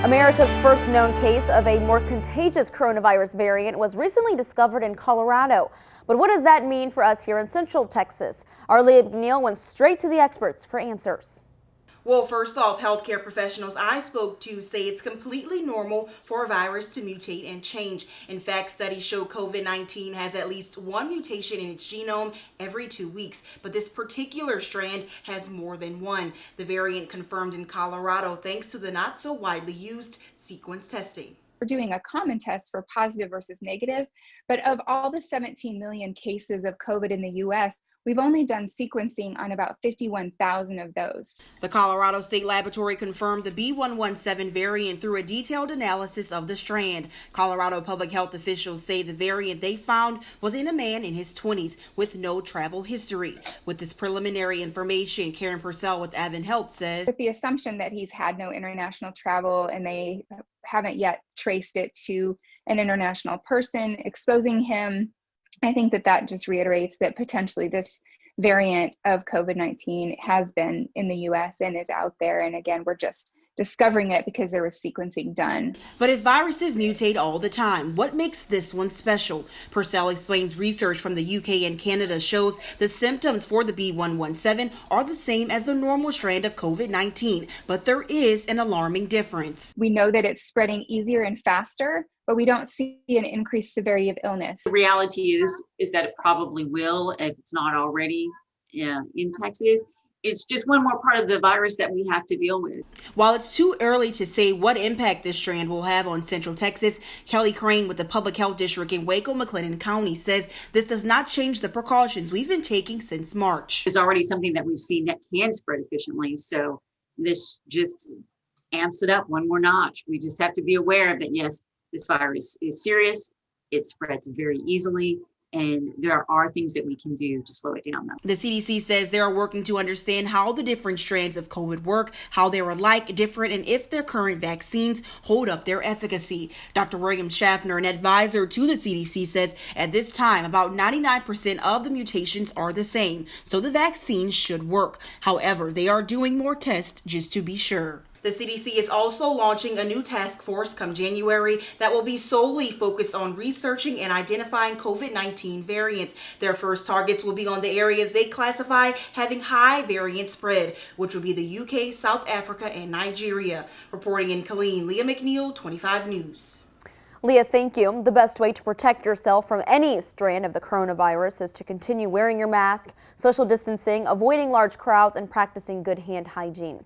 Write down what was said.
America's first known case of a more contagious coronavirus variant was recently discovered in Colorado. But what does that mean for us here in Central Texas? Our Leah McNeil went straight to the experts for answers. Well, first off, healthcare professionals I spoke to say it's completely normal for a virus to mutate and change. In fact, studies show COVID-19 has at least one mutation in its genome every 2 weeks, but this particular strand has more than one. The variant confirmed in Colorado thanks to the not so widely used sequence testing. We're doing a common test for positive versus negative, but of all the 17 million cases of COVID in the US, we've only done sequencing on about 51,000 of those. The Colorado State Laboratory confirmed the B117 variant through a detailed analysis of the strand. Colorado public health officials say the variant they found was in a man in his 20s with no travel history. With this preliminary information, Karen Purcell with Advent Health says, with the assumption that he's had no international travel and they haven't yet traced it to an international person exposing him, I think that just reiterates that potentially this variant of COVID-19 has been in the US and is out there. And again, we're just discovering it because there was sequencing done. But if viruses mutate all the time, what makes this one special? Purcell explains research from the UK and Canada shows the symptoms for the B117 are the same as the normal strand of COVID-19, but there is an alarming difference. We know that it's spreading easier and faster, but we don't see an increased severity of illness. The reality is that it probably will, if it's not already in Texas. It's just one more part of the virus that we have to deal with. While it's too early to say what impact this strand will have on Central Texas, Kelly Crane with the Public Health District in Waco-McLennan County says this does not change the precautions we've been taking since March. It's already something that we've seen that can spread efficiently, so this just amps it up one more notch. We just have to be aware that, yes, this virus is serious, it spreads very easily, and there are things that we can do to slow it down, though. The CDC says they are working to understand how the different strands of COVID work, how they are alike, different, and if their current vaccines hold up their efficacy. Dr. William Schaffner, an advisor to the CDC, says at this time, about 99% of the mutations are the same, so the vaccines should work. However, they are doing more tests just to be sure. The CDC is also launching a new task force come January that will be solely focused on researching and identifying COVID-19 variants. Their first targets will be on the areas they classify having high variant spread, which will be the UK, South Africa, and Nigeria. Reporting in Killeen, Leah McNeil, 25 News. Leah, thank you. The best way to protect yourself from any strand of the coronavirus is to continue wearing your mask, social distancing, avoiding large crowds, and practicing good hand hygiene.